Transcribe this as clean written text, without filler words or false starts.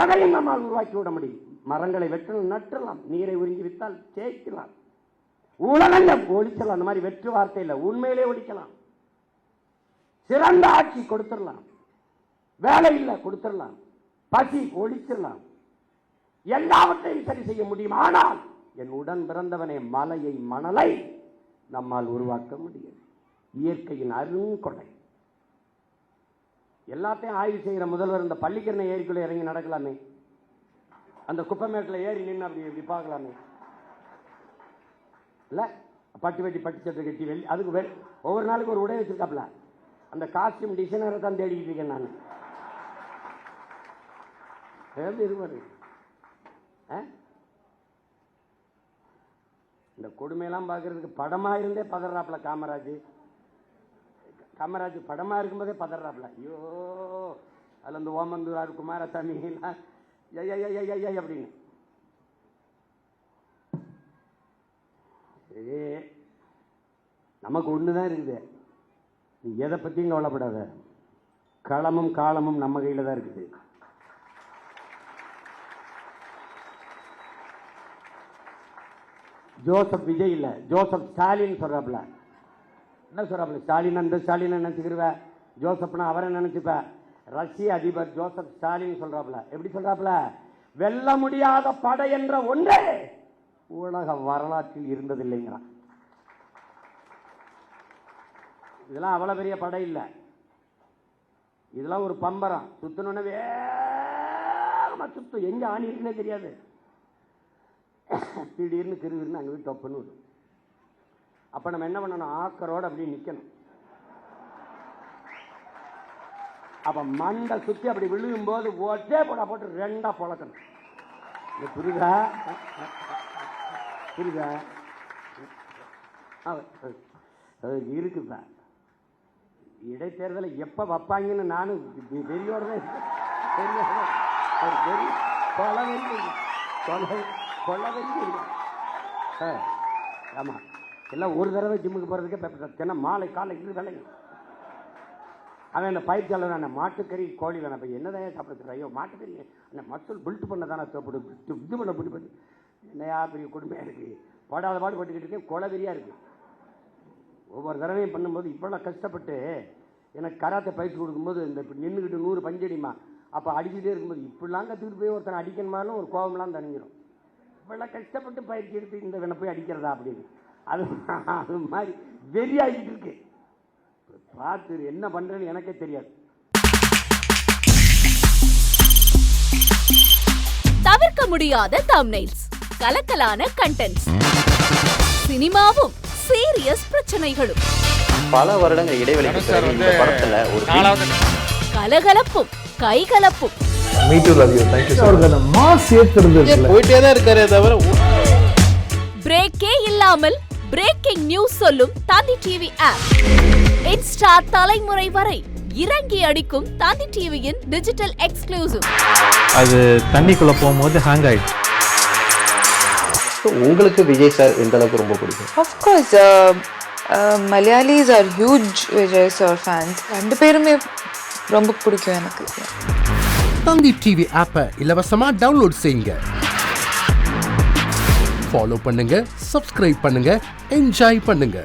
எதையும் நம்மால் உருவாக்கி விட முடியும். மரங்களை வெட்டணும், நட்டலாம். நீரை உறிஞ்சி வித்தால் தேய்க்கலாம். ஊழலங்க ஒழிச்சலாம். அந்த மாதிரி வெற்று வார்த்தை இல்லை, உண்மையிலே ஒழிக்கலாம். சிறந்த ஆட்சி கொடுத்துடலாம். வேலை இல்லை கொடுத்துடலாம். பசி ஒழிச்சிடலாம். எல்லாவற்றையும் சரி செய்ய முடியும். ஆனால் என் உடன் பிறந்தவனே, மலையை மணலை நம்மால் உருவாக்க முடியும். இயற்கையின் அருங்கொடை. எல்லாத்தையும் ஆய்வு செய்கிற முதல்வர் இந்த பள்ளிக்கரணை ஏரிக்குள்ள இறங்கி நடக்கலாமே, அந்த குப்பைமேட்டில் ஏறி நின்று அப்படி பார்க்கலாமே இல்லை? பட்டு வெட்டி பட்டு சட்டை கட்டி வெள்ளி அதுக்கு ஒவ்வொரு நாளுக்கு ஒரு உடை வச்சிருக்காப்ல. அந்த காஸ்டியூம் டிசைனரை தான் தேடிக்கிட்டு இருக்கேன் நான். இருப்பாரு இந்த கொடுமையெல்லாம் பார்க்கறதுக்கு படமா இருந்தே பதறாப்புல காமராஜ் படமா இருக்கும்போதே பதறாப்புல. ஐயோ, அதுல இந்த ஓமந்தூரார் குமாரசாமி அப்படின்னு. நமக்கு ஒண்ணுதான் இருக்குது. நீ எதை பத்தியும் கவலைப்படாத. களமும் காலமும் நம்ம கையில தான் இருக்குது. ஜோசப் விஜய் இல்ல, ஜோசப் ஸ்டாலின் சொல்றாப்ல. என்ன சொல்றாப்ல? ஸ்டாலின் அந்த ஸ்டாலின் நினைச்சுக்கிருவ, ஜோசப்னா அவரை நினைச்சுப்ப. ரஷ்ய அதிபர் ஜோசப் ஸ்டாலின் சொல்றாப்ல. எப்படி சொல்றாப்ல? வெல்ல முடியாத படை என்ற ஒன்றே உலக வரலாற்றில் இருந்ததில்லைங்கிறான். இதெல்லாம் அவ்வளவு பெரிய படை இல்லை. இதெல்லாம் ஒரு பம்பரம். சுத்தணும்னு வேகமா சுத்தும். எங்க ஆணி இருக்குன்னே தெரியாது. திடீர்னு கிருவின்னு அங்கே போய் டொப்புன்னு விடும். அப்போ நம்ம என்ன பண்ணணும்? ஆக்கரோடு அப்படியே நிற்கணும். அப்போ மண்டை சுற்றி அப்படி விழுகும் போது ஒட்டே போட்டு ரெண்டா பொழக்கணும். புரியுதா? இருக்குப்பா. இடைத்தேர்தலை எப்போ வைப்பாங்கன்னு நானும் பெரியோட ஆமா, எல்லாம் ஒரு தடவை ஜிம்முக்கு போறதுக்கே மாலை காலை இது விளையும். அவன் என்ன பயிற்சியாளர், மாட்டுக்கறி கோழி வேணாம். இப்போ என்னதான் சாப்பிட? ஐயோ, மாட்டுக்கறி அந்த மசூல் பில்ட் பண்ண தானே சாப்பிடு, இது பண்ண பிடி பண்ணி என்னையா பெரிய கொடுமையா இருக்கு. படாத பாடு பட்டுக்கிட்டு இருக்கேன். கொலவெறியா இருக்கு. ஒவ்வொரு தடவையும் பண்ணும்போது இப்பெல்லாம் கஷ்டப்பட்டு எனக்கு கராத்தை பயிற்சி கொடுக்கும்போது இந்த நின்றுக்கிட்டு 100 பஞ்சடிமா அப்போ அடிச்சுட்டே இருக்கும்போது இப்படிலாம் கற்றுக்கிட்டு போய் ஒருத்தனை அடிக்கணுமான்னு ஒரு கோபம்லாம் தணிஞ்சிடும். இப்பெல்லாம் கஷ்டப்பட்டு பயிற்சி எடுத்து இந்த வேணை போய் அடிக்கிறதா அப்படின்னு அது மாதிரி வெறியாகிட்டு இருக்கு. பார்த்து என்ன பண்றேன்னு எனக்கே தெரியாது. தவிர்க்க முடியாத தம்ப்நெயில்ஸ், கலக்கலான கண்டென்ட்ஸ், சினிமாவும் சீரியஸ் பிரச்சனைகளும், பல வருடங்கள் இடைவெளிக்கு பிறகு இந்த படத்துல ஒரு கலகலப்பும் கைகலப்பும், போயிட்டே தான் இருக்காரே தவிர பிரேக்கே இல்லாமல் பிரேக்கிங் நியூஸ் சொல்லும் தந்தி டிவி ஆப். இன்ஸ்டா தலைமுறை வரை இறங்கி அடிக்கும் தந்தி டிவியின் டிஜிட்டல் எக்ஸ்க்ளூசிவ். அது தண்ணிக்குள்ள போகும்போது ஹேங் ஆயிடுச்சு. உங்களுக்கு விஜய் சார் எந்த அளவுக்கு ரொம்ப பிடிக்கும்? Of course, Malayalis are huge Vijay sir fans. ரெண்டு பேருமே ரொம்ப பிடிக்கும் எனக்கு. தந்தி டிவி ஆப்பை இலவசமா டவுன்லோட் செய்யுங்க. ஃபாலோ பண்ணுங்க, சப்ஸ்கிரைப் பண்ணுங்க, என்ஜாய் பண்ணுங்க.